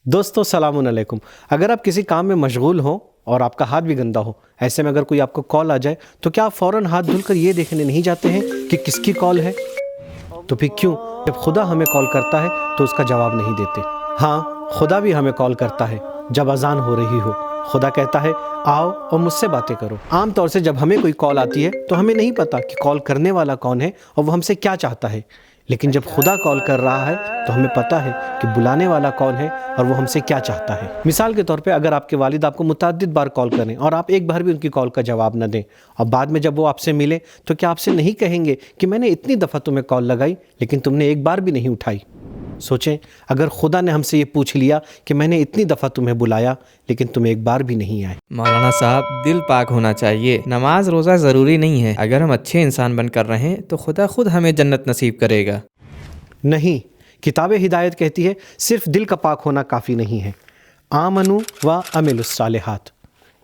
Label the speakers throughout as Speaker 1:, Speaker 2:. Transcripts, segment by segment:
Speaker 1: دوستو سلام علیکم۔ اگر آپ کسی کام میں مشغول ہوں اور آپ کا ہاتھ بھی گندا ہو، ایسے میں اگر کوئی آپ کو کال آ جائے تو کیا آپ فوراً ہاتھ دھل کر یہ دیکھنے نہیں جاتے ہیں کہ کس کی کال ہے؟ تو پھر کیوں جب خدا ہمیں کال کرتا ہے تو اس کا جواب نہیں دیتے؟ ہاں، خدا بھی ہمیں کال کرتا ہے جب اذان ہو رہی ہو۔ خدا کہتا ہے آؤ اور مجھ سے باتیں کرو۔ عام طور سے جب ہمیں کوئی کال آتی ہے تو ہمیں نہیں پتا کہ کال کرنے والا کون ہے اور وہ ہم سے کیا چاہتا ہے، لیکن جب خدا کال کر رہا ہے تو ہمیں پتہ ہے کہ بلانے والا کون ہے اور وہ ہم سے کیا چاہتا ہے۔ مثال کے طور پہ اگر آپ کے والد آپ کو متعدد بار کال کریں اور آپ ایک بار بھی ان کی کال کا جواب نہ دیں، اور بعد میں جب وہ آپ سے ملے تو کیا آپ سے نہیں کہیں گے کہ میں نے اتنی دفعہ تمہیں کال لگائی لیکن تم نے ایک بار بھی نہیں اٹھائی؟ سوچیں، اگر خدا نے ہم سے یہ پوچھ لیا کہ میں نے اتنی دفعہ تمہیں بلایا لیکن تم ایک بار بھی نہیں آئے۔
Speaker 2: مولانا صاحب، دل پاک ہونا چاہیے۔ نماز روزہ ضروری نہیں ہے، اگر ہم اچھے انسان بن کر رہیں تو خدا خود ہمیں جنت نصیب کرے گا۔
Speaker 1: نہیں، کتاب ہدایت کہتی ہے صرف دل کا پاک ہونا کافی نہیں ہے۔ آمنو و عملوا الصالحات،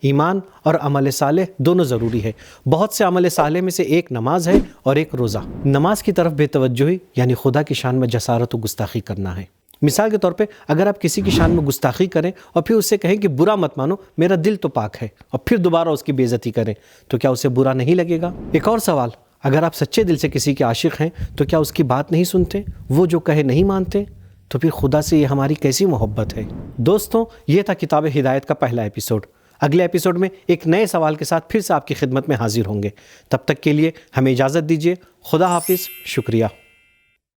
Speaker 1: ایمان اور عمل صالح دونوں ضروری ہے۔ بہت سے عمل صالح میں سے ایک نماز ہے اور ایک روزہ۔ نماز کی طرف بے توجہی یعنی خدا کی شان میں جسارت و گستاخی کرنا ہے۔ مثال کے طور پہ اگر آپ کسی کی شان میں گستاخی کریں اور پھر اس سے کہیں کہ برا مت مانو، میرا دل تو پاک ہے، اور پھر دوبارہ اس کی بے عزتی کریں، تو کیا اسے برا نہیں لگے گا؟ ایک اور سوال، اگر آپ سچے دل سے کسی کے عاشق ہیں تو کیا اس کی بات نہیں سنتے، وہ جو کہے نہیں مانتے؟ تو پھر خدا سے یہ ہماری کیسی محبت ہے؟ دوستوں، یہ تھا کتاب ہدایت کا پہلا ایپیسوڈ۔ اگلے ایپیسوڈ میں ایک نئے سوال کے ساتھ پھر سے آپ کی خدمت میں حاضر ہوں گے۔ تب تک کے لیے ہمیں اجازت دیجیے۔ خدا حافظ، شکریہ۔